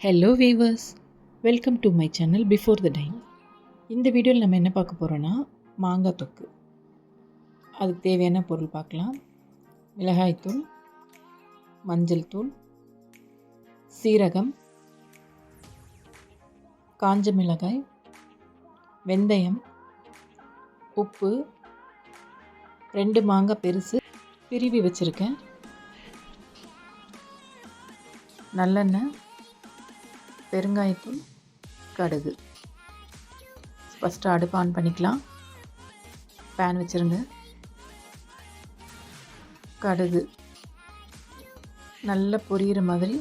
Hello viewers, welcome to my channel before the time. இந்த வீடியோவில் நம்ம என்ன பார்க்க போகிறோன்னா மாங்காய் தொக்கு. அதுக்கு தேவையான பொருள் பார்க்கலாம். மிளகாய்த்தூள், மஞ்சள் தூள், சீரகம், காஞ்ச மிளகாய், வெந்தயம், உப்பு, 2 மாங்காய் பெருசு திருவி வச்சுருக்கேன், நல்லெண்ணெய், பெருங்காயத்தூள், கடுகு. ஃபஸ்ட்டு அடுப்பு ஆன் பண்ணிக்கலாம். பேன் வச்சுருங்க. கடுகு நல்லா பொரியிற மாதிரி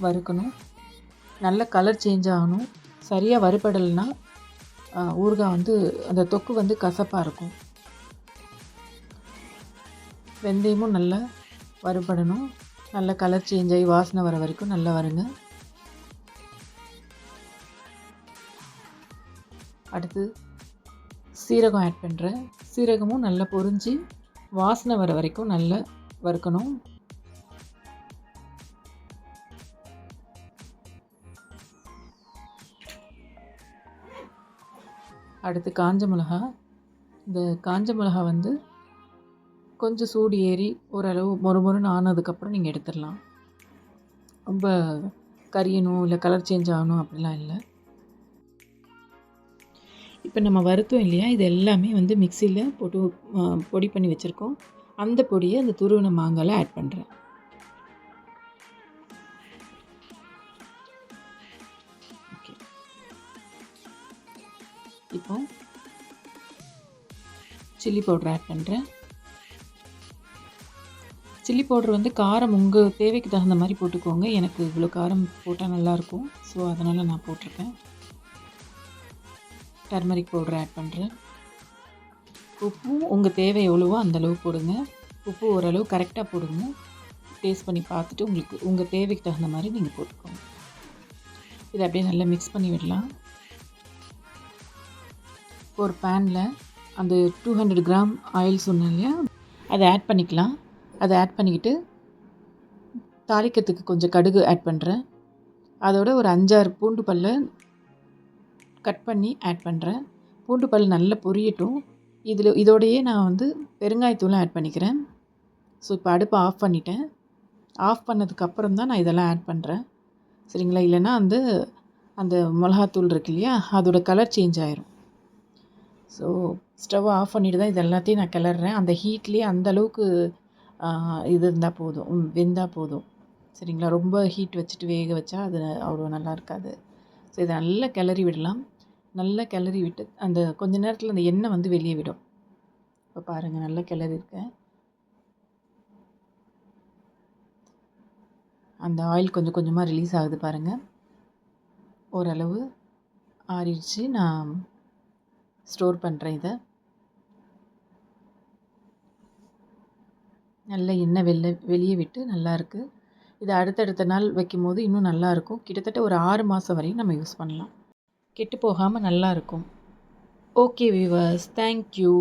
வறுக்கணும். நல்ல கலர் சேஞ்ச் ஆகணும். சரியாக வறுபடலைன்னா ஊறுகாய் அந்த தொக்கு கசப்பாக இருக்கும். வெந்தயமும் நல்லா வறுபடணும். நல்ல கலர் சேஞ்ச் ஆகி வாசனை வர வரைக்கும் நல்லா வருங்க. அடுத்து சீரகம் ஆட் பண்ணுறேன். சீரகமும் நல்லா பொரிஞ்சு வாசனை வர வரைக்கும் நல்லா வறுக்கணும். அடுத்து காஞ்ச மிளகா. இந்த காஞ்ச மிளகா கொஞ்சம் சூடு ஏறி ஓரளவு மொறுமொறுன்னு ஆனதுக்கப்புறம் நீங்கள் எடுத்துடலாம். ரொம்ப கரியணும் இல்லை கலர் சேஞ்ச் ஆகணும் அப்படிலாம் இல்லை. இப்போ நம்ம வறுத்தோம் இல்லையா, இது எல்லாமே மிக்சியில் போட்டு பொடி பண்ணி வச்சுருக்கோம். அந்த பொடியை அந்த துருவின மாங்காயில் ஆட் பண்ணுறேன். ஓகே, இப்போ சில்லி பவுடர் ஆட் பண்ணுறேன். சில்லி பவுடர் காரம் உங்கள் தேவைக்கு தகுந்த மாதிரி போட்டுக்கோங்க. எனக்கு இவ்வளோ காரம் போட்டால் நல்லாயிருக்கும், ஸோ அதனால் நான் போட்டிருக்கேன். டர்மரிக் பவுடர் ஆட் பண்ணுறேன். உப்பும் உங்கள் தேவை எவ்வளவோ அந்தளவு போடுங்க. உப்பு ஓரளவு கரெக்டாக போடுங்க. டேஸ்ட் பண்ணி பார்த்துட்டு உங்கள் தேவைக்கு தகுந்த மாதிரி நீங்கள் போட்டுக்கோங்க. இதை அப்படியே நல்லா மிக்ஸ் பண்ணி விடலாம். ஒரு பேனில் அந்த 200 கிராம் ஆயில் சொன்னேன் இல்லையா, அதை ஆட் பண்ணிக்கலாம். அதை ஆட் பண்ணிக்கிட்டு தாளிக்கிறதுக்கு கொஞ்சம் கடுகு ஆட் பண்ணுறேன். அதோட ஒரு 5-6 பூண்டு பல்லை கட் பண்ணி ஆட் பண்ணுறேன். பூண்டு பல் நல்லா பொரியட்டும். இதோடையே நான் பெருங்காயத்தூளை ஆட் பண்ணிக்கிறேன். ஸோ இப்போ அடுப்பை ஆஃப் பண்ணிட்டேன். ஆஃப் பண்ணதுக்கப்புறம் தான் நான் இதெல்லாம் ஆட் பண்ணுறேன், சரிங்களா? இல்லைன்னா அந்த மிளகாத்தூள் இருக்கு இல்லையா, அதோட கலர் சேஞ்ச் ஆயிரும். ஸோ ஸ்டவ்வை ஆஃப் பண்ணிட்டு தான் இது எல்லாத்தையும் நான் கிளறேன். அந்த ஹீட்லேயே அந்தளவுக்கு இது இருந்தால் போதும், வெந்தால் போதும், சரிங்களா? ரொம்ப ஹீட் வச்சுட்டு வேக வச்சா அது அவ்வளோ நல்லா இருக்காது. ஸோ இதை நல்லா கிளறி விடலாம். நல்லா கிளறி விட்டு அந்த கொஞ்ச நேரத்தில் அந்த எண்ணெய் வெளியே விடும். இப்போ பாருங்கள், நல்லா கிளறி இருக்கேன். அந்த ஆயில் கொஞ்சம் கொஞ்சமாக ரிலீஸ் ஆகுது பாருங்கள். ஓரளவு ஆறிடுச்சு. நான் ஸ்டோர் பண்ணுறேன். இதை நல்ல எண்ணெய் வெளியே விட்டு நல்லாயிருக்கு. இதை அடுத்தடுத்த நாள் வைக்கும் போது இன்னும் நல்லாயிருக்கும். கிட்டத்தட்ட ஒரு 6 மாதம் வரையும் நம்ம யூஸ் பண்ணலாம். கெட்டு போகாமல் நல்லாயிருக்கும். Okay viewers, thank you.